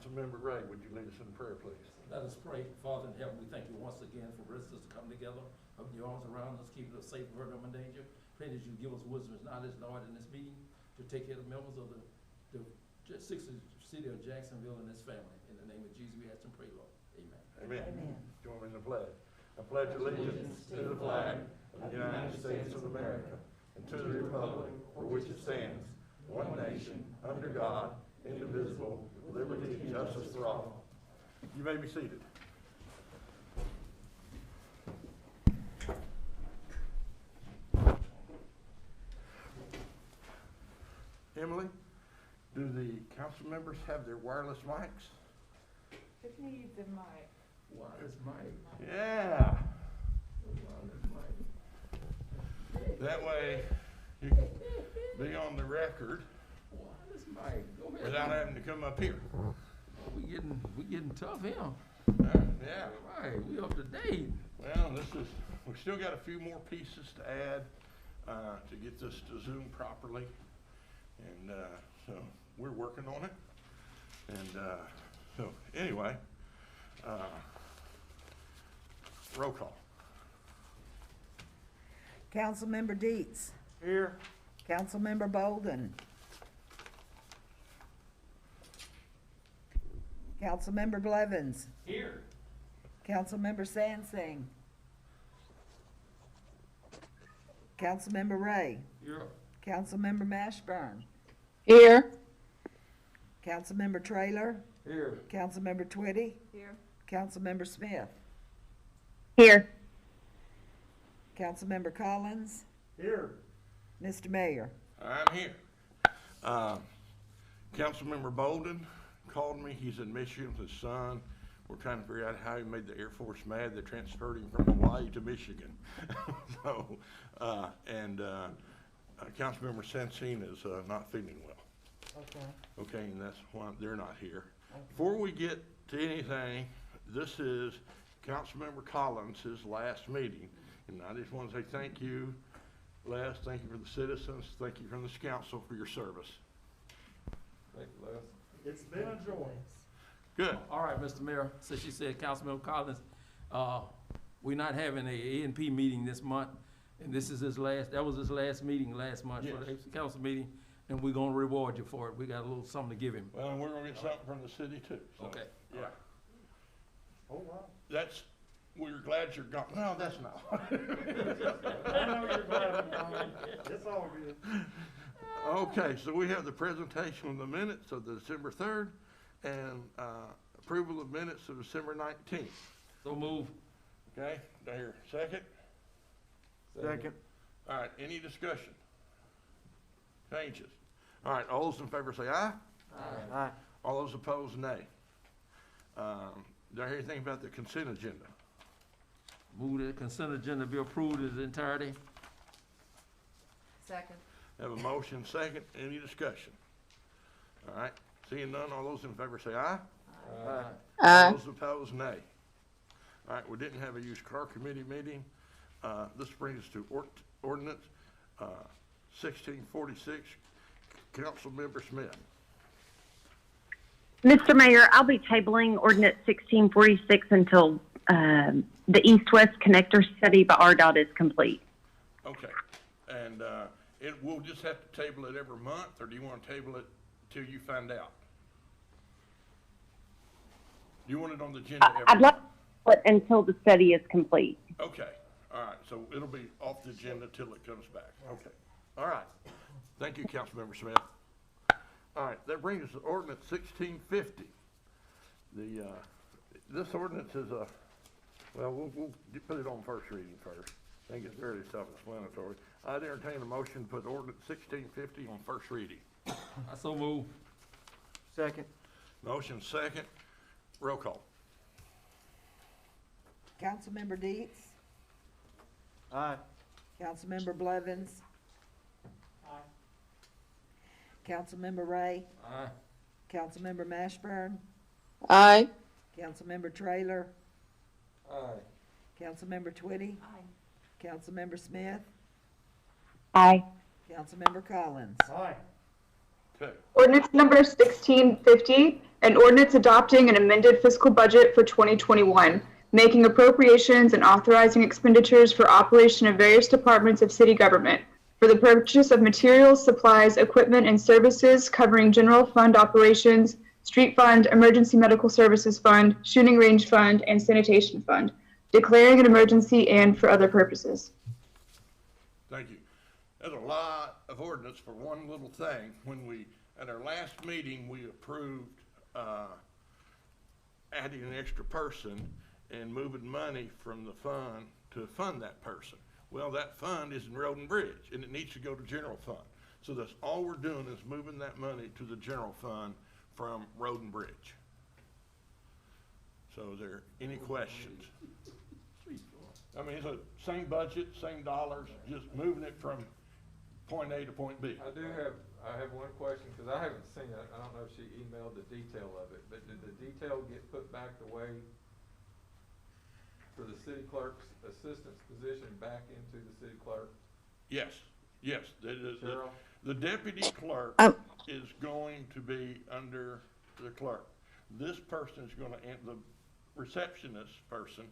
Councilmember Ray, would you lead us in prayer, please? Let us pray. Father in heaven, we thank you once again for residents to come together, open your arms around us, keep us safe, hurt them in danger. Pray that you give us wisdom and knowledge, Lord, in this meeting to take care of the members of the 60th city of Jacksonville and its family. In the name of Jesus, we ask and pray, Lord. Amen. Amen. Amen. Join me in the pledge. I pledge allegiance to the flag of the United States of America and to the republic for which it stands, one nation, under God, indivisible, with liberty and justice for all. You may be seated. Emily, do the council members have their wireless mics? It needs a mic. Wireless mic. Yeah. Wireless mic. That way you can be on the record Wireless mic. Go ahead. without having to come up here. We getting tough here. Yeah. Right, we up to date. Well, we still got a few more pieces to add to get this to Zoom properly. And so we're working on it. And so anyway, roll call. Councilmember Deets. Here. Councilmember Bolden. Councilmember Blevins. Here. Councilmember Sansing. Councilmember Ray. Here. Councilmember Mashburn. Here. Councilmember Traylor. Here. Councilmember Twitty. Here. Councilmember Smith. Here. Councilmember Collins. Here. Mr. Mayor. I'm here. Councilmember Bolden called me. He's in Michigan with his son. We're trying to figure out how he made the Air Force mad. They transferred him from Hawaii to Michigan. So, Councilmember Sansing is not feeling well. Okay. Okay, and that's why they're not here. Before we get to anything, this is Councilmember Collins' last meeting. And I just want to say thank you, Les. Thank you for the citizens. Thank you from this council for your service. Thank you, Les. It's been a joy. Good. All right, Mr. Mayor, since you said Councilmember Collins, we're not having a A&P meeting this month, and this is that was his last meeting last month for the council meeting, and we're gonna reward you for it. We got a little something to give him. Well, and we're gonna get something from the city too. So, Okay. Yeah. Oh, wow. We're glad you're gone. No, that's not. I know you're glad I'm gone. It's all good. Okay, so we have the presentation of the minutes of the December 3rd and approval of minutes of December 19th. So move. Okay, do I hear a second? Second. All right, any discussion? Changes? All right, all those in favor say aye. Aye. All those opposed, nay. Do I hear anything about the consent agenda? Move the consent agenda be approved in its entirety. Second. Have a motion, second, any discussion? All right, seeing none, all those in favor say aye. All those opposed, nay. All right, we didn't have a used car committee meeting. This brings us to ordinance 1646. Councilmember Smith. Mr. Mayor, I'll be tabling ordinance 1646 until the east-west connector study by RDOT is complete. Okay, and we'll just have to table it every month, or do you want to table it till you find out? Do you want it on the agenda every I'd month? like it until the study is complete. Okay, all right, so it'll be off the agenda till it comes back. Okay, all right. Thank you, Councilmember Smith. All right, that brings us to ordinance 1650. This ordinance is we'll put it on first reading first. I think it's fairly self-explanatory. I'd entertain a motion to put ordinance 1650 on first reading. I so move. Second. Motion second, roll call. Councilmember Deets. Aye. Councilmember Blevins. Aye. Councilmember Ray. Aye. Councilmember Mashburn. Aye. Councilmember Traylor. Aye. Councilmember Twitty. Aye. Councilmember Smith. Aye. Councilmember Collins. Aye. Okay, Ordinance number 1650, An ordinance adopting an amended fiscal budget for 2021, making appropriations and authorizing expenditures for operation of various departments of city government for the purchase of materials, supplies, equipment, and services covering general fund operations, street fund, emergency medical services fund, shooting range fund, and sanitation fund, declaring an emergency and for other purposes. Thank you. That's a lot of ordinance for one little thing. When we, at our last meeting, we approved, adding an extra person and moving money from the fund to fund that person. Well, that fund is in Road and Bridge, and it needs to go to general fund. So that's all we're doing is moving that money to the general fund from Road and Bridge. So is there any questions? I mean, it's the same budget, same dollars, just moving it from point A to point B. I have one question, because I haven't seen it. I don't know if she emailed the detail of it, but did the detail get put back the way for the city clerk's assistant's position back into the city clerk? Yes, yes. Cheryl? The deputy clerk is going to be under the clerk. This person is gonna, the receptionist person,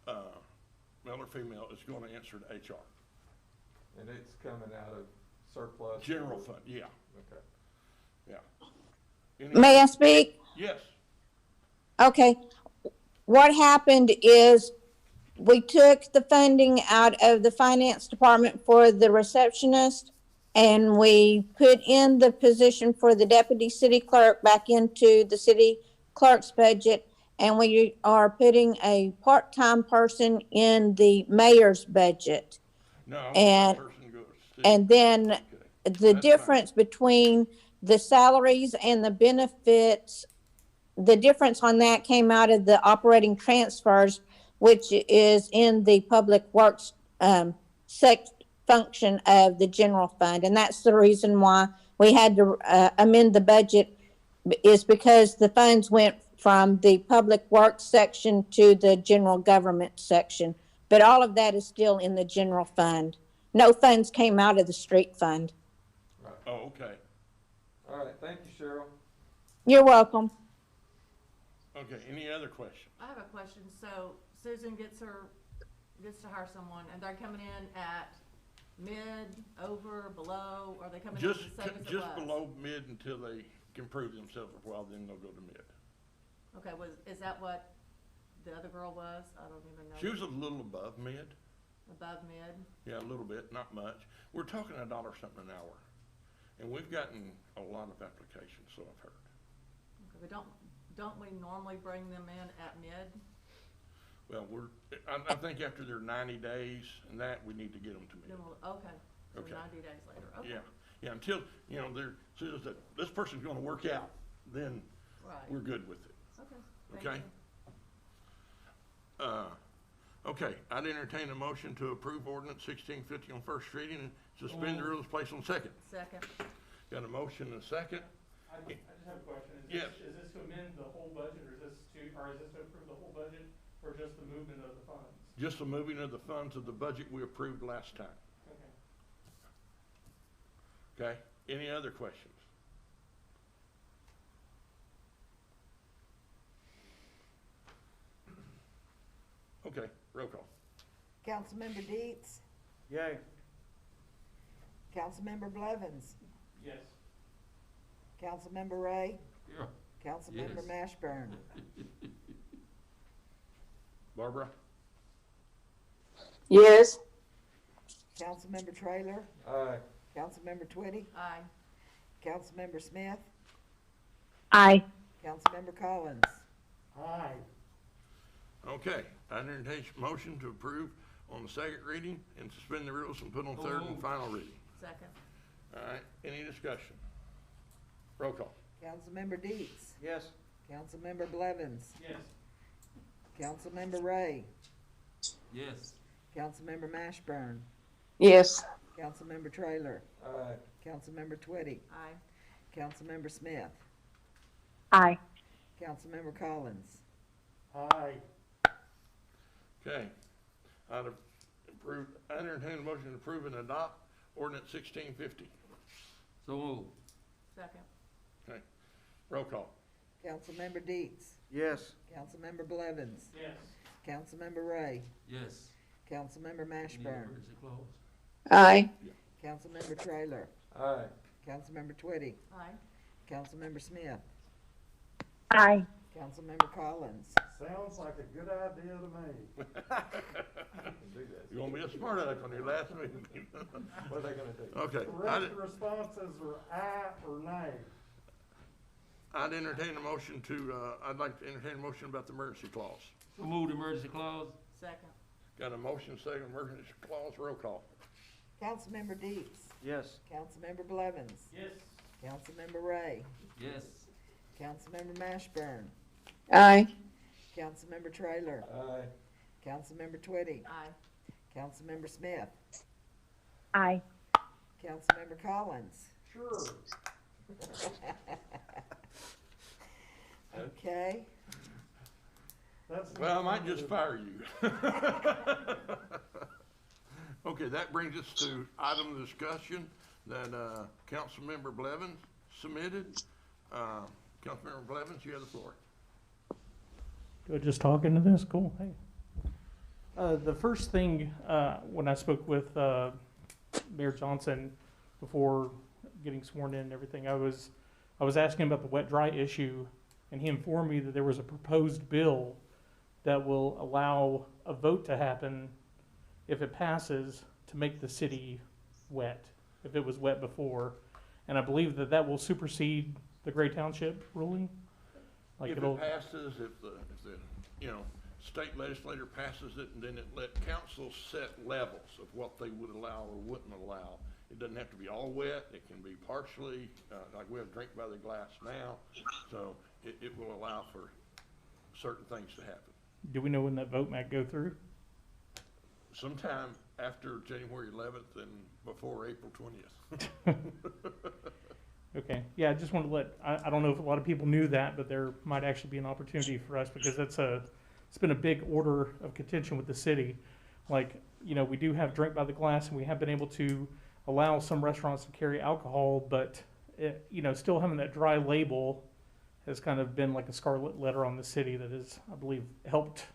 male or female, is gonna answer to HR. And it's coming out of surplus? General fund, yeah, Okay. yeah. May I speak? Yes, Okay. What happened is we took the funding out of the finance department for the receptionist, and we put in the position for the deputy city clerk back into the city clerk's budget, and we are putting a part-time person in the mayor's budget. no, And- that person goes to. And then Okay. the That's fine. difference between the salaries and the benefits, the difference on that came out of the operating transfers, which is in the public works function of the general fund. And that's the reason why we had to amend the budget, is because the funds went from the public works section to the general government section. But all of that is still in the general fund. No funds came out of the street fund. Oh, okay, All right, thank you, Cheryl. You're welcome. okay, any other questions? I have a question. So Susan gets to hire someone, and they're coming in at mid, over, below, or are they coming in the Just, same as it just was? below mid until they can prove themselves a while, then they'll go to mid. Okay, is that what the other girl was? I don't even know. She was a little above mid. Above mid? Yeah, a little bit, not much. We're talking $1 something an hour. And we've gotten a lot of applications, so I've heard. Okay, but don't we normally bring them in at mid? Well, I think after their 90 days and that, we need to get them to Then mid. okay, so Okay. 90 days later, okay. Yeah, yeah, until, they're, as soon as this person's gonna work out, then Right, we're good with it. okay. Thank Okay. you. Okay, I'd entertain a motion to approve ordinance 1650 on first reading and suspend the rules, place on second. Second, Got a motion and a second? I just have a question. Yes. Is this to amend the whole budget, or is this to approve the whole budget, or just the movement of the funds? Just the moving of the funds of the budget we approved last time. Okay. Okay, any other questions? Okay, roll call. Councilmember Deets, Yay. Councilmember Blevins, Yes. Councilmember Ray, Yeah. Councilmember Yes. Mashburn, Barbara? Yes. Councilmember Traylor, Aye. Councilmember Twitty, aye. Councilmember Smith, Aye. Councilmember Collins. Aye. Okay, I entertain a motion to approve on the second reading and suspend the rules and put on third and final reading. Second, All right, any discussion? Roll call. Councilmember Deets, Yes. Councilmember Blevins, Yes. Councilmember Ray, Yes. Councilmember Mashburn, Yes. Councilmember Traylor, Aye. Councilmember Twitty, aye. Councilmember Smith, Aye. Councilmember Collins. Aye. Okay, I'd entertain a motion to approve and adopt ordinance 1650. So moved. Second, Roll call. Councilmember Deets, Yes. Councilmember Blevins, Yes. Councilmember Ray, Yes. Councilmember Need Mashburn, emergency clause? Aye. Councilmember Trailer, Aye. Councilmember Twitty, Aye. Councilmember Smith, Aye. Councilmember Collins, Sounds like a good idea to me. Do that. You gonna be a smart aleck on your last meeting. What are they gonna do? Okay, The rest of the responses are aye or nay. I'd entertain a motion to, I'd like to entertain a motion about the emergency clause. So move the emergency clause? Second. Got a motion, second, emergency clause, roll call. Councilmember Deets, Yes. Councilmember Blevins, Yes. Councilmember Ray, Yes. Councilmember Mashburn, Aye. Councilmember Trailer, Aye. Councilmember Twitty, Aye. Councilmember Smith, Aye. Councilmember Collins. Sure. Okay, That's. Well, I might just fire you. Okay, that brings us to item of discussion that, Councilmember Blevins submitted. Councilmember Blevins, you have the floor. Good, just talking to this, cool, hey. The first thing, when I spoke with, Mayor Johnson before getting sworn in and everything, I was asking about the wet-dry issue, and he informed me that there was a proposed bill that will allow a vote to happen if it passes to make the city wet, if it was wet before. And I believe that that will supersede the Gray Township ruling. Like If it'll, it passes, if the, state legislature passes it, and then it let council set levels of what they would allow or wouldn't allow. It doesn't have to be all wet, it can be partially, like we have drink by the glass now, so it will allow for certain things to happen. do we know when that vote might go through? Sometime after January 11th and before April 20th. Okay, yeah, I just wanted to I don't know if a lot of people knew that, but there might actually be an opportunity for us, because it's been a big order of contention with the city. Like, we do have drink by the glass, and we have been able to allow some restaurants to carry alcohol, but still having that dry label has kind of been like a scarlet letter on the city that has, I believe, helped,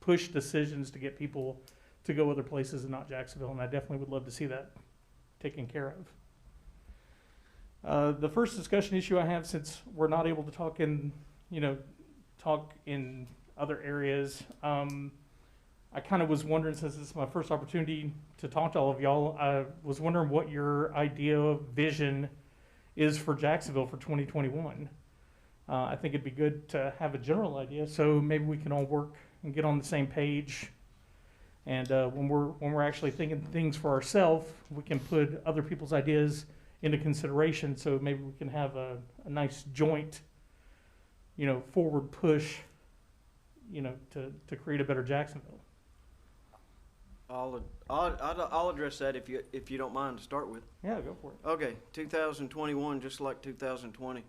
push decisions to get people to go other places and not Jacksonville, and I definitely would love to see that taken care of. The first discussion issue I have, since we're not able to talk in other areas, I kind of was wondering, since this is my first opportunity to talk to all of y'all, I was wondering what your idea, vision is for Jacksonville for 2021. I think it'd be good to have a general idea, so maybe we can all work and get on the same page. And when we're actually thinking things for ourselves, we can put other people's ideas into consideration. So maybe we can have a nice joint, forward push, to create a better Jacksonville. I'll address that if you don't mind to start with. Yeah, go for it. Okay, 2021, just like 2020.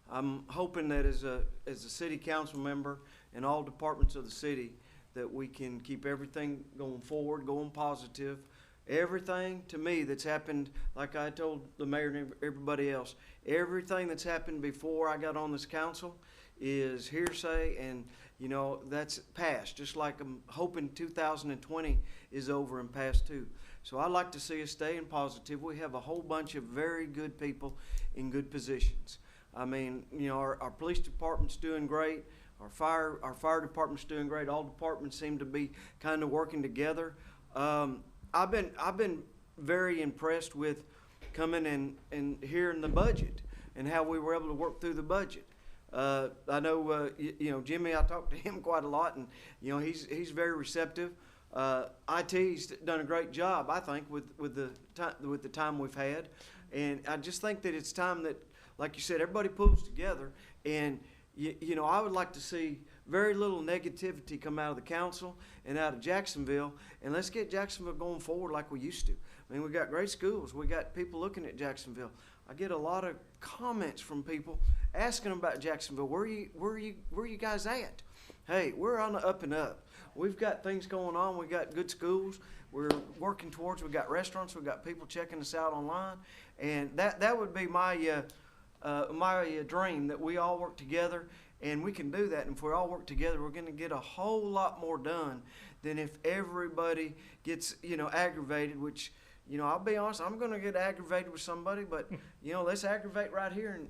I'm hoping that as a city council member in all departments of the city, that we can keep everything going forward, going positive. Everything to me that's happened, like I told the mayor and everybody else, everything that's happened before I got on this council is hearsay, and that's past. Just like I'm hoping 2020 is over and past too. So I'd like to see us staying positive. We have a whole bunch of very good people in good positions. I mean, our police department's doing great. Our fire department's doing great. All departments seem to be kind of working together. I've been very impressed with coming and hearing the budget and how we were able to work through the budget. I know Jimmy. I talked to him quite a lot, and he's very receptive. IT's done a great job, I think, with the time we've had, and I just think that it's time that, like you said, everybody pulls together. And I would like to see very little negativity come out of the council and out of Jacksonville, and let's get Jacksonville going forward like we used to. I mean, we got great schools. We got people looking at Jacksonville. I get a lot of comments from people asking about Jacksonville. Where are you guys at? Hey, we're on the up and up. we've got things going on. We got good schools. We're working towards, we got restaurants, we got people checking us out online. And that would be my dream, that we all work together, and we can do that. And if we all work together, we're gonna get a whole lot more done than if everybody gets, aggravated, which, I'll be honest, I'm gonna get aggravated with somebody, but, let's aggravate right here and,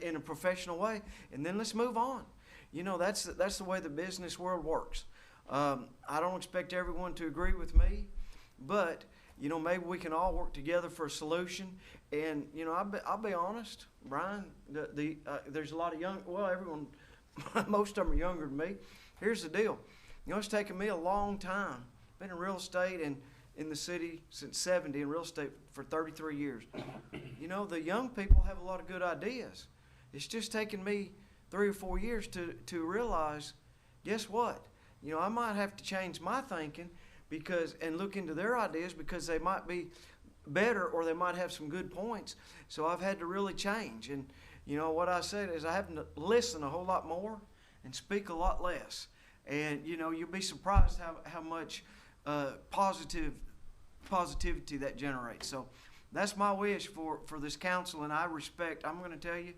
in a professional way, and then let's move on. That's the way the business world works. I don't expect everyone to agree with me, but, maybe we can all work together for a solution. And, I'll be honest, Brian, there's a lot of everyone, most of them are younger than me. Here's the deal. It's taken me a long time. Been in real estate and in the city since '70, in real estate for 33 years. The young people have a lot of good ideas. It's just taken me 3 or 4 years to realize, guess what? I might have to change my thinking and look into their ideas, because they might be better or they might have some good points. So I've had to really change. And, what I said is I have to listen a whole lot more and speak a lot less. And, you'll be surprised how much positivity that generates. So that's my wish for this council, and I'm going to tell you,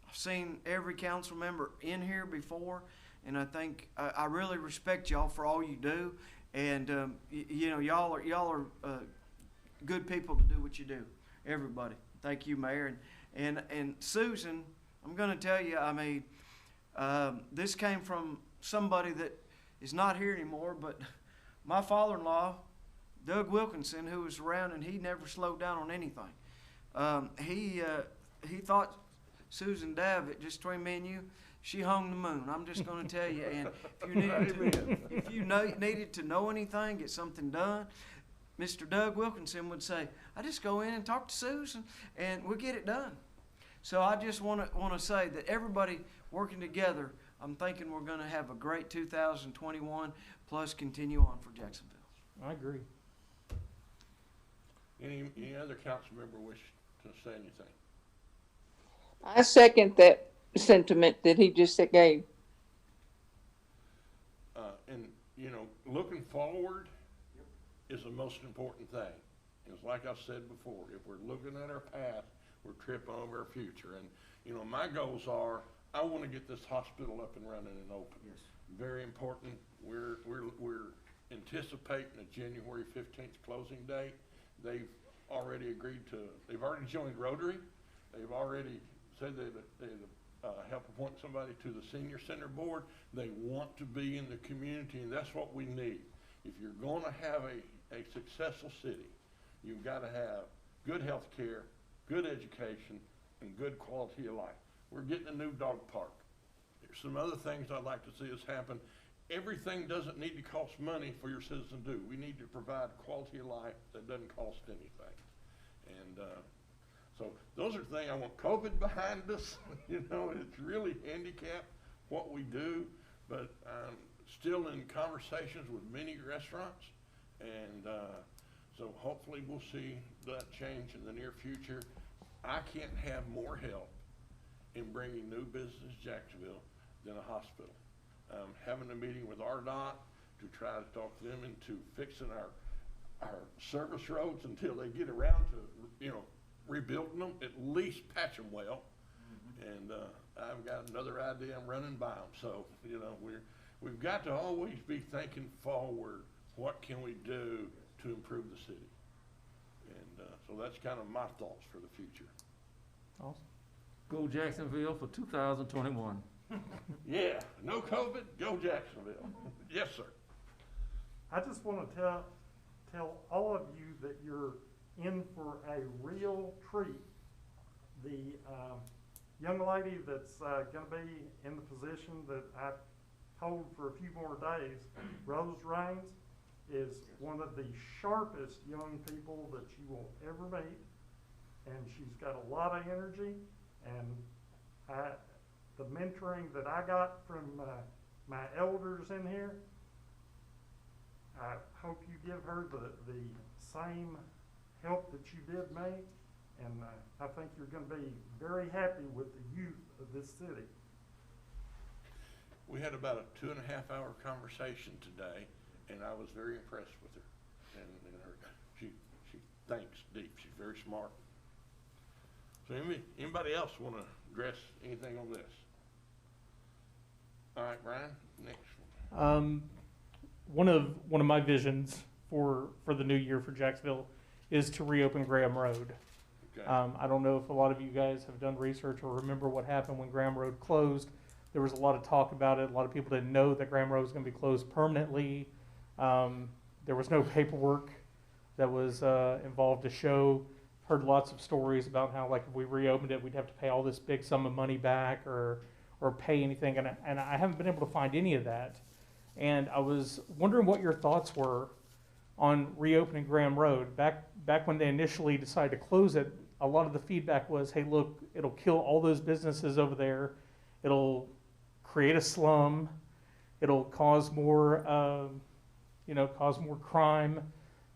I've seen every council member in here before, and I think I really respect y'all for all you do. And, y'all are good people to do what you do. Everybody. Thank you, Mayor. And Susan, I'm going to tell you, this came from somebody that is not here anymore, but my father-in-law, Doug Wilkinson, who was around, and he never slowed down on anything. He thought Susan Davitt, just between me and you, she hung the moon. I'm just going to tell you. And if you needed to know anything, get something done, Mr. Doug Wilkinson would say, I just go in and talk to Susan, and we'll get it done. So I just want to say that everybody working together, I'm thinking we're going to have a great 2021, plus continue on for Jacksonville. I agree. Any other council member wish to say anything? I second that sentiment that he just gave. And, looking forward is the most important thing. It's like I've said before, if we're looking at our past, we're tripping over our future. And, my goals are, I want to get this hospital up and running and open. Yes. Very important. We're anticipating a January 15th closing date. They've already joined Rotary. They've already said they'd help appoint somebody to the senior center board. They want to be in the community, and that's what we need. If you're going to have a successful city, you've got to have good health care, good education, and good quality of life. We're getting a new dog park. There's some other things I'd like to see us happen. Everything doesn't need to cost money for your citizens to do. We need to provide quality of life that doesn't cost anything. And so those are things. I want COVID behind us. It's really handicapped what we do, but I'm still in conversations with many restaurants. And so hopefully we'll see that change in the near future. I can't have more help in bringing new business to Jacksonville than a hospital. Having a meeting with RDOT to try to talk them into fixing our service roads until they get around to, rebuilding them, at least patch them well. And I've got another idea I'm running by them. So, we've got to always be thinking forward. What can we do to improve the city? And so that's kind of my thoughts for the future. Awesome. Go Jacksonville for 2021. Yeah, no COVID, go Jacksonville. Yes, sir. I just want to tell all of you that you're in for a real treat. The young lady that's going to be in the position that I hold for a few more days, Rose Raines, is one of the sharpest young people that you will ever meet, and she's got a lot of energy. And the mentoring that I got from my elders in here, I hope you give her the same help that you did me, and I think you're going to be very happy with the youth of this city. We had about a 2.5 hour conversation today, and I was very impressed with her. And she thinks deep. She's very smart. So anybody else want to address anything on this? All right, Brian, next one. One of my visions for the new year for Jacksonville is to reopen Graham Road. Okay. I don't know if a lot of you guys have done research or remember what happened when Graham Road closed. There was a lot of talk about it. A lot of people didn't know that Graham Road was going to be closed permanently. There was no paperwork that was involved to show. Heard lots of stories about how, like, if we reopened it, we'd have to pay all this big sum of money back or pay anything, and I haven't been able to find any of that. And I was wondering what your thoughts were on reopening Graham Road. Back when they initially decided to close it, a lot of the feedback was, hey, look, it'll kill all those businesses over there. It'll create a slum. It'll cause more, cause more crime.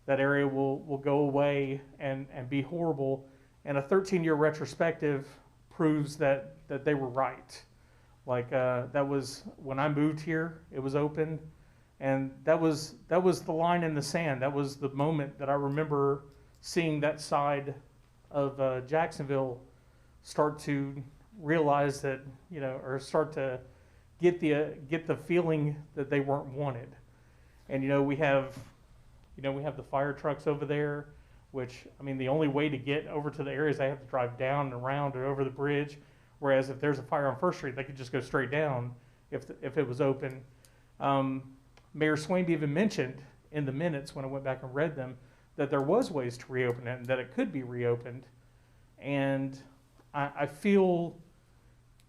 That area will go away and be horrible. And a 13-year retrospective proves that they were right. Like, that was, when I moved here, it was open. And that was the line in the sand. That was the moment that I remember seeing that side of Jacksonville start to realize that, or start to get the feeling that they weren't wanted. And we have the fire trucks over there, which, I mean, the only way to get over to the areas, they have to drive down and around or over the bridge. Whereas if there's a fire on First Street, they could just go straight down if it was open. Mayor Swain even mentioned in the minutes when I went back and read them that there was ways to reopen it and that it could be reopened. And I feel,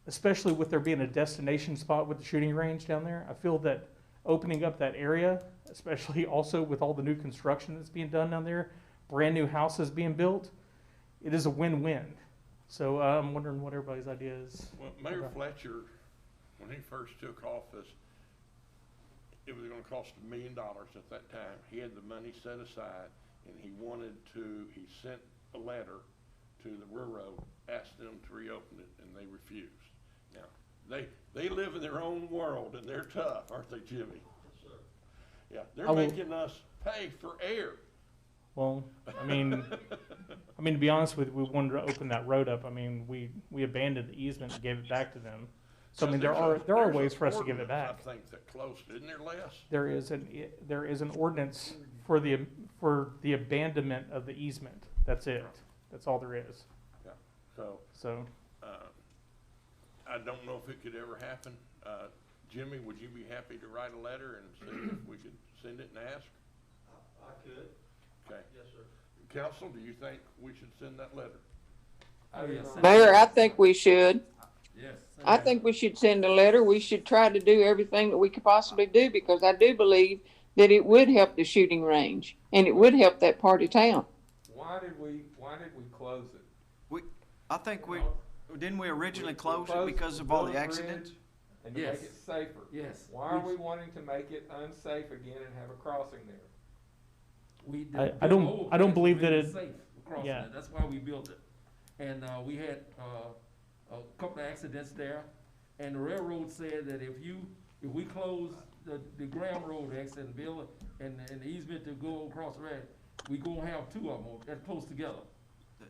especially with there being a destination spot with the shooting range down there, I feel that opening up that area, especially also with all the new construction that's being done down there, brand new houses being built, it is a win-win. So I'm wondering what everybody's idea is. Well, Mayor Fletcher, when he first took office, it was going to cost $1 million at that time. He had the money set aside, and he sent a letter to the railroad, asked them to reopen it, and they refused. Now, they live in their own world, and they're tough, aren't they, Jimmy? Yes, sir. Yeah, they're making us pay for air. Well, I mean, to be honest with you, we wanted to open that road up. I mean, we abandoned the easement and gave it back to them. So I mean, there are ways for us to give it back. I think that closed, isn't there, Les? There is an ordinance for the abandonment of the easement. That's it. That's all there is. Yeah. So. I don't know if it could ever happen. Jimmy, would you be happy to write a letter and see if we could send it and ask? I could. Okay. Yes, sir. Council, do you think we should send that letter? Oh, yes. Mayor, I think we should. Yes. I think we should send a letter. We should try to do everything that we could possibly do, because I do believe that it would help the shooting range and it would help that part of town. Why did we close it? Didn't we originally close it because of all the accidents? And to make it safer. Yes. Why are we wanting to make it unsafe again and have a crossing there? I don't believe that it's safe crossing yeah. it. That's why we built it. And we had a couple of accidents there, and the railroad said that if we close the Graham Road exit and build it and the easement to go across the road, we gonna have two of them that close together.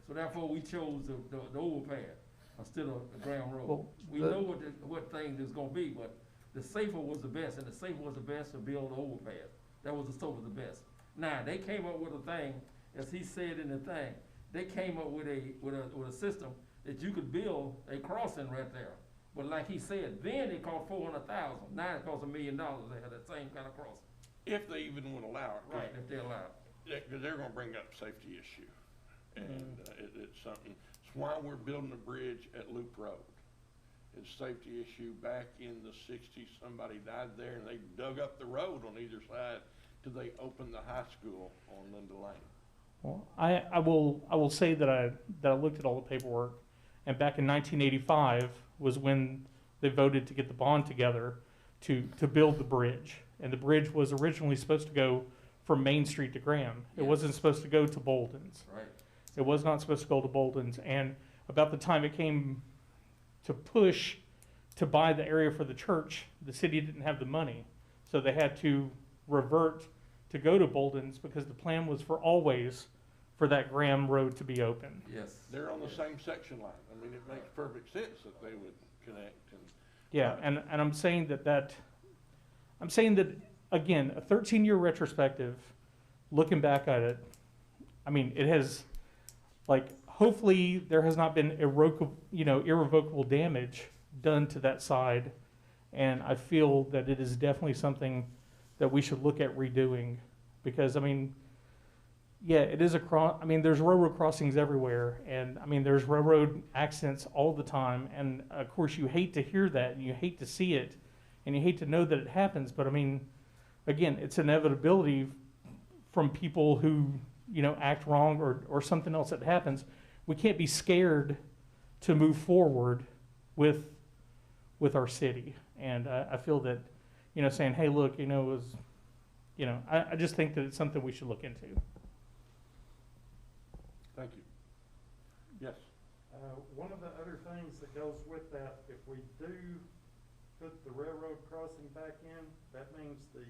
So therefore, we chose the overpass instead of the Graham Road. Well, we know what thing there's gonna be, but the safer was the best, and the safer was the best to build the overpass. That was the best. Now, they came up with a thing, as he said in the thing, they came up with a system that you could build a crossing right there. But like he said, then it cost $400,000. Now it costs $1 million to have that same kind of crossing. If they even would allow it. Right, if they allow it. Because they're gonna bring up safety issue. And it's something, it's why we're building a bridge at Loop Road. It's a safety issue. Back in the 60s, somebody died there and they dug up the road on either side till they opened the high school on Linda Lane. Well, I will say that I looked at all the paperwork, and back in 1985 was when they voted to get the bond together to build the bridge. And the bridge was originally supposed to go from Main Street to Graham. It wasn't supposed to go to Bolden's. Right. It was not supposed to go to Bolden's. And about the time it came to push to buy the area for the church, the city didn't have the money. So they had to revert to go to Bolden's because the plan was for always for that Graham Road to be open. Yes. They're on the same section line. I mean, it makes perfect sense that they would connect and. Yeah, and I'm saying that again, a 13-year retrospective, looking back at it, I mean, it has, like, hopefully there has not been irrevocable damage done to that side. And I feel that it is definitely something that we should look at redoing because, I mean, yeah, it is there's railroad crossings everywhere. And I mean, there's railroad accidents all the time. And of course you hate to hear that and you hate to see it and you hate to know that it happens. But I mean, again, it's inevitability from people who, act wrong or something else that happens. We can't be scared to move forward with our city. And I feel that, saying, hey, look, I just think that it's something we should look into. Thank you. Yes. One of the other things that goes with that, if we do put the railroad crossing back in, that means the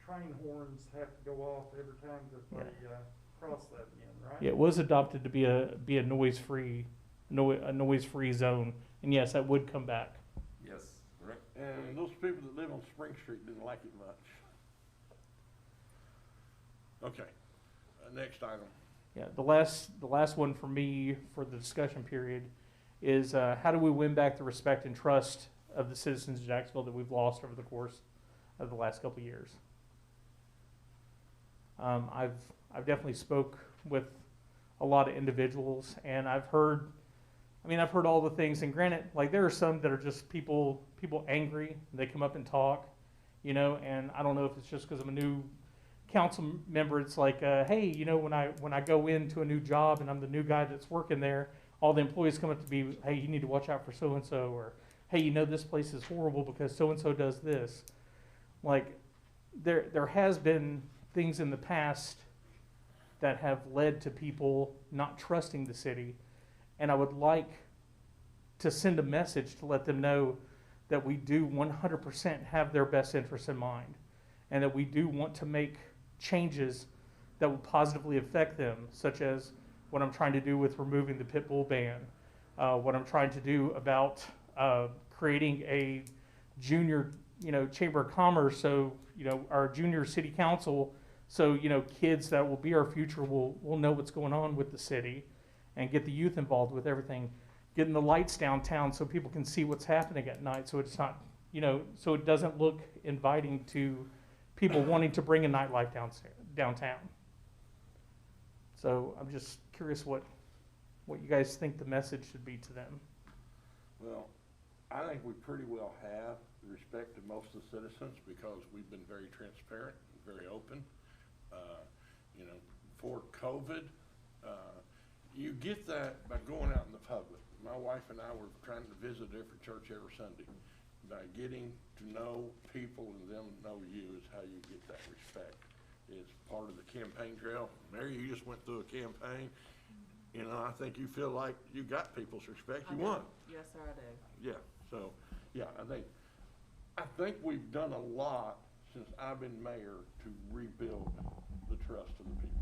train horns have to go off every time that they cross that again, right? Yeah, it was adopted to be a noise-free zone, and yes, that would come back. Yes, correct. And those people that live on Spring Street didn't like it much. Okay, next item. Yeah, the last one for me for the discussion period is how do we win back the respect and trust of the citizens of Jacksonville that we've lost over the course of the last couple of years. I've definitely spoke with a lot of individuals, and I've heard all the things. And granted, like there are some that are just people angry. They come up and talk, and I don't know if it's just because I'm a new council member. It's like, hey, when I go into a new job and I'm the new guy that's working there, all the employees come up to me, hey, you need to watch out for so and so, or hey, this place is horrible because so and so does this. Like, there has been things in the past that have led to people not trusting the city, and I would like to send a message to let them know that we do 100% have their best interests in mind, and that we do want to make changes that will positively affect them, such as what I'm trying to do with removing the pit bull ban, what I'm trying to do about creating a junior, chamber of commerce, so our junior city council, so kids that will be our future will know what's going on with the city, and get the youth involved with everything, getting the lights downtown so people can see what's happening at night, so it's not, so it doesn't look inviting to people wanting to bring a nightlife downtown. So I'm just curious what you guys think the message should be to them. Well, I think we pretty well have the respect of most of the citizens because we've been very transparent, very open. For COVID, you get that by going out in the public. My wife and I were trying to visit every church every Sunday. By getting to know people and them know you is how you get that respect. It's part of the campaign trail. Mary, you just went through a campaign. I think you feel like you got people's respect. You won. Yes, sir, I do. Yeah. So, yeah, I think we've done a lot since I've been mayor to rebuild the trust of the people.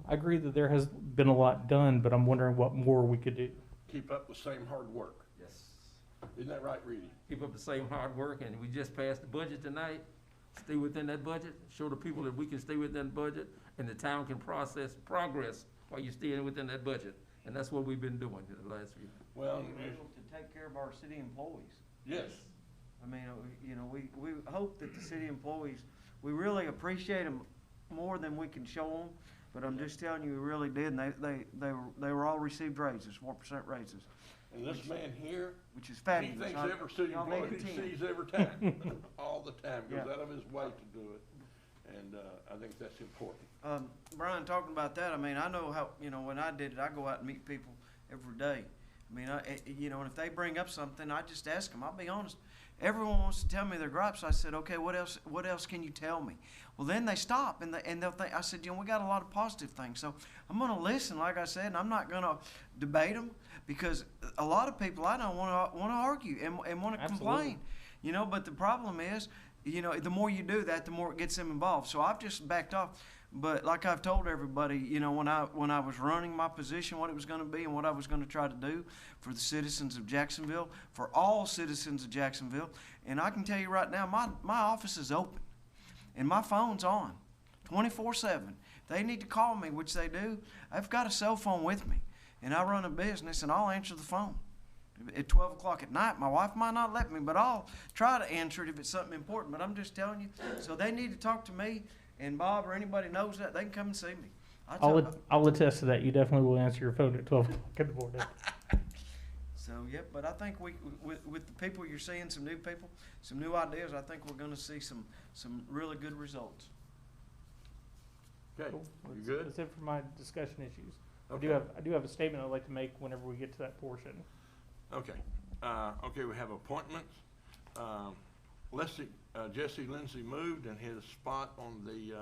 I agree that there has been a lot done, but I'm wondering what more we could do. Keep up the same hard work. Yes. Isn't that right, Reedy? Keep up the same hard work, and we just passed the budget tonight. Stay within that budget, show the people that we can stay within the budget, and the town can progress while you're staying within that budget. And that's what we've been doing in the last few. Well, we're able to take care of our city employees. Yes. I mean, we hope that the city employees, we really appreciate them more than we can show them. But I'm just telling you, we really did, and they were all received raises, 4% raises. And this man here, which is fabulous. He thinks every city employee he sees every time, all the time, goes out of his way to do it. And I think that's important. Brian, talking about that, I mean, I know how, when I did it, I go out and meet people every day. I mean, and if they bring up something, I just ask them. I'll be honest. everyone wants to tell me their gripes. I said, okay, what else can you tell me? Well, then they stop and they'll think, I said, we got a lot of positive things. So I'm going to listen, like I said, and I'm not going to debate them, because a lot of people I know want to argue and want to complain, but the problem is, the more you do that, the more it gets them involved. So I've just backed off. But like I've told everybody, when I was running my position, what it was going to be and what I was going to try to do for the citizens of Jacksonville, for all citizens of Jacksonville. And I can tell you right now, my office is open and my phone's on 24/7. If they need to call me, which they do, I've got a cell phone with me, and I run a business, and I'll answer the phone. At 12 o'clock at night, my wife might not let me, but I'll try to answer it if it's something important. But I'm just telling you, so they need to talk to me. And Bob or anybody knows that, they can come and see me. I'll attest to that. You definitely will answer your phone at 12 o'clock in the morning. So, yep, but I think with the people you're seeing, some new people, some new ideas, I think we're going to see some really good results. Okay, Cool. you good? That's it for my discussion issues. Okay. I do have a statement I'd like to make whenever we get to that portion. Okay, okay, we have appointments. Jesse Lindsay moved, and his spot on the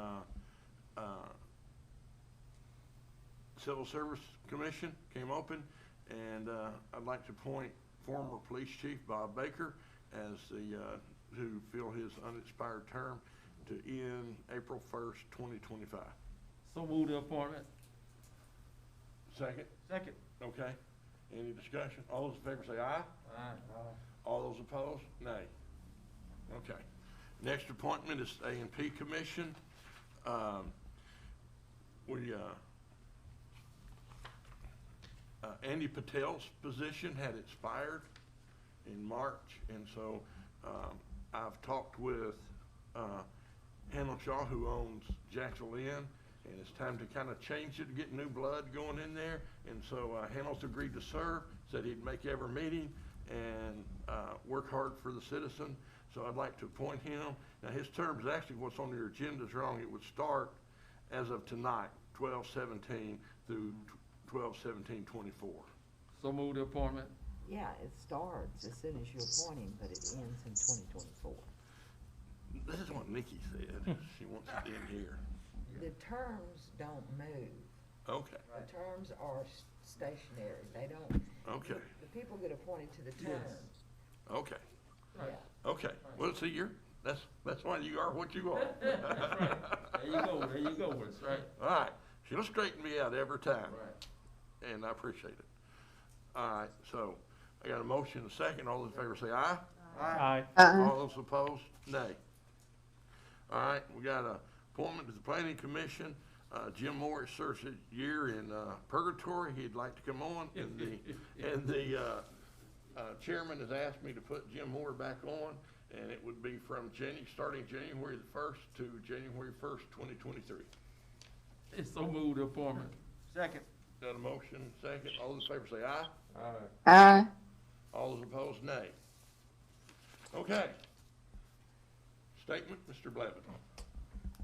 Civil Service Commission came open, and I'd like to appoint former Police Chief Bob Baker as to fill his unexpired term to end April 1st, 2025. So move the appointment. Second? Second. Okay. Any discussion? All those in favor say aye. Aye. All those opposed, nay. Okay. Next appointment is A&P Commission. Andy Patel's position had expired in March, and so I've talked with Hamilshaw, who owns Jacksonville Inn, and it's time to kind of change it, get new blood going in there. And so Hamil's agreed to serve, said he'd make every meeting and work hard for the citizen. So I'd like to appoint him. Now, his term is actually, what's on your agenda is wrong. It would start as of tonight, 12/17 through 12/17/24. So move the appointment. Yeah, it starts as soon as you appoint him, but it ends in 2024. This is what Nikki said. She wants it in here. The terms don't move. Okay, The terms are stationary. They don't, okay, the people get appointed to the terms. okay, Yeah. okay. Well, see, that's why you are what you are. That's right. There you go, Wes, right? All right, she'll straighten me out every time. Right. And I appreciate it. All right, so I got a motion, and a second. All those in favor say aye. Aye. All those opposed, nay. All right, we got a appointment to the Planning Commission. Jim Morris serves a year in purgatory. He'd like to come on, and the chairman has asked me to put Jim Moore back on, and it would be from starting January the 1st to January 1st, 2023. It's so move the appointment. Second. Got a motion, second. All those in favor say aye. Aye. Aye. All those opposed, nay. Okay. Statement, Mr. Blevin.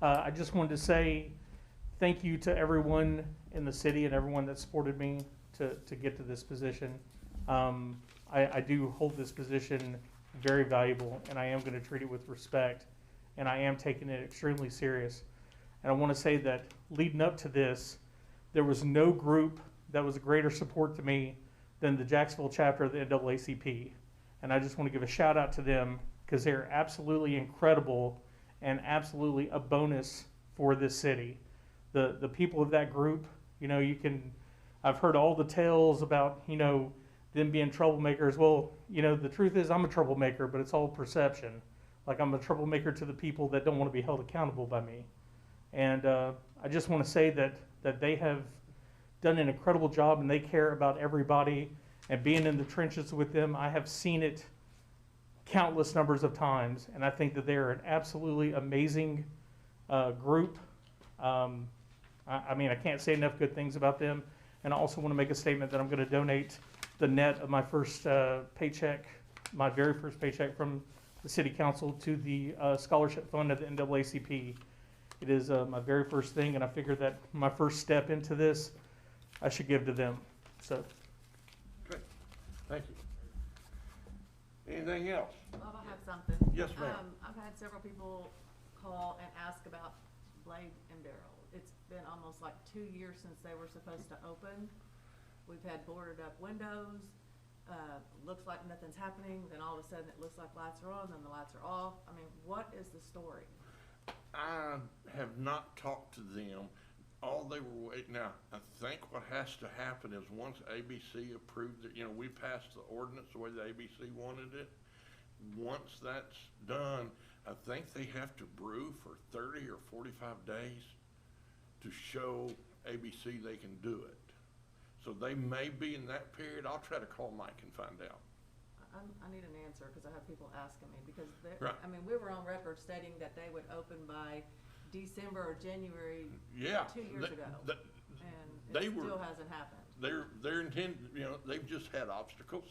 I just wanted to say thank you to everyone in the city and everyone that supported me to get to this position. I do hold this position very valuable, and I am going to treat it with respect, and I am taking it extremely serious. And I want to say that leading up to this, there was no group that was a greater support to me than the Jacksonville chapter of the NAACP. And I just want to give a shout out to them, because they're absolutely incredible and absolutely a bonus for this city. The people of that group, I've heard all the tales about, them being troublemakers. Well, the truth is I'm a troublemaker, but it's all perception. Like, I'm a troublemaker to the people that don't want to be held accountable by me. And I just want to say that they have done an incredible job, and they care about everybody. And being in the trenches with them, I have seen it countless numbers of times, and I think that they're an absolutely amazing group. I can't say enough good things about them. And I also want to make a statement that I'm going to donate the net of my first paycheck, my very first paycheck from the city council, to the scholarship fund of the NAACP. It is my very first thing, and I figured that my first step into this, I should give to them. So. Great. Thank you. Anything else? Bob, I have something. Yes, ma'am. I've had several people call and ask about Blade and Barrel. It's been almost like 2 years since they were supposed to open. We've had boarded up windows, looks like nothing's happening, then all of a sudden it looks like lights are on, then the lights are off. I mean, what is the story? I have not talked to them. All they were waiting, now, I think what has to happen is once ABC approved it, we passed the ordinance the way the ABC wanted it. Once that's done, I think they have to brew for 30 or 45 days to show ABC they can do it. So they may be in that period. I'll try to call Mike and find out. I need an answer, because I have people asking me, because Right. I mean, we were on record stating that they would open by December or January Yeah. 2 years ago, and they it were- still hasn't happened. They're intended, they've just had obstacles.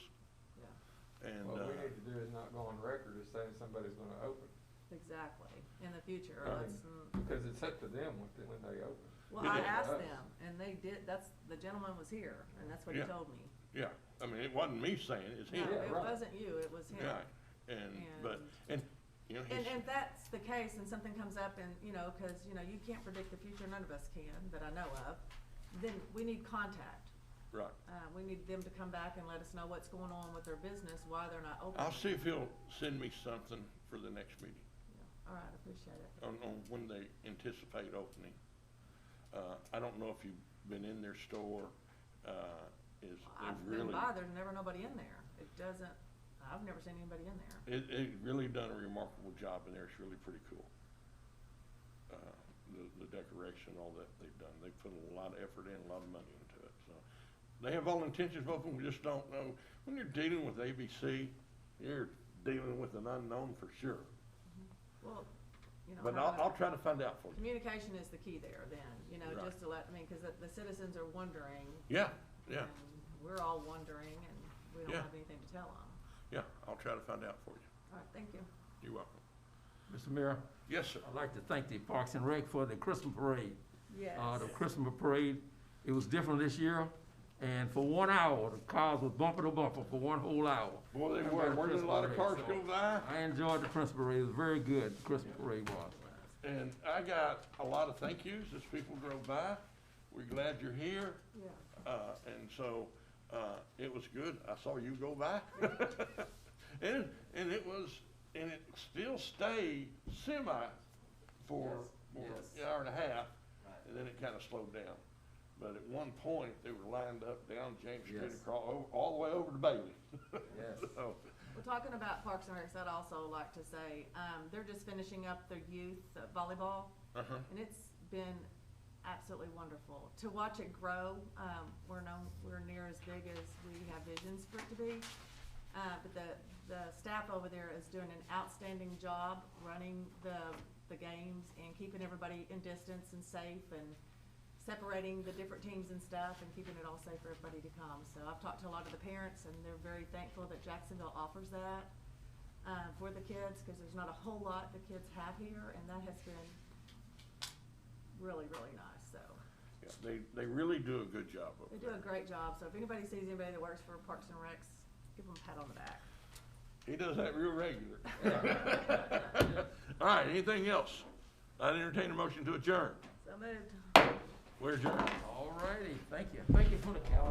Yeah, And, What we need to do is not go on record as saying somebody's gonna open, exactly, in the future, I let's, mean, because it's up to them when they open. well, It I is. asked them, and they did, the gentleman was here, and that's what he Yeah. told me. yeah, I mean, it wasn't me saying it, it's No, him. it right. wasn't you, it was him. Yeah, but And he's, if that's the case and something comes up and, cause, you can't predict the future, none of us can, that I know of, then we need contact. right. We need them to come back and let us know what's going on with their business, why they're not open. I'll see if he'll send me something for the next meeting Yeah. All right, appreciate it. on when they anticipate opening. I don't know if you've been in their store, I've been by, there's never nobody in there. It doesn't, I've never seen anybody in there. It really done a remarkable job in there. It's really pretty cool. The decoration, all that they've done. They put a lot of effort in, a lot of money into it, so. They have all intentions of opening, we just don't know. When you're dealing with ABC, you're dealing with an unknown for sure. Well, But how I'll about- try to find out for you. communication is the key there then, Right. just to cause the citizens are wondering. Yeah, yeah, And we're all wondering, and we don't Yeah. have anything to tell them. yeah, I'll try to find out for you. All right, thank you. You're welcome. Mr. Mayor, Yes, sir. I'd like to thank the Parks and Rec for the Christmas parade. Yes. The Christmas parade, it was different this year, and for 1 hour, the cars was bumper to bumper for 1 whole hour. Boy, they were, weren't there a lot of cars go by? I enjoyed the Christmas parade, it was very good, the Christmas parade was. And I got a lot of thank yous as people drove by. We're glad you're here. Yeah. And so, it was good. I saw you go by. And it still stayed semi for an hour and a half, and then it kind of slowed down. But at one point, they were lined up down James Street Yes. across, all the way over to Bailey. Yes. So, Well, talking about Parks and Recs, I'd also like to say, they're just finishing up their youth volleyball, uh-huh. and it's been absolutely wonderful to watch it grow. We're near as big as we have visions for it to be. But the staff over there is doing an outstanding job running the games and keeping everybody in distance and safe and separating the different teams and stuff and keeping it all safe for everybody to come. So I've talked to a lot of the parents, and they're very thankful that Jacksonville offers that for the kids, because there's not a whole lot the kids have here, and that has been really, really nice. So Yeah, they really do a good job over they there. do a great job. So if anybody sees anybody that works for Parks and Recs, give them a pat on the back. He does that real regular. All right, anything else? I'd entertain a motion to adjourn. So moved. We're adjourned. All righty, thank you for the calendar.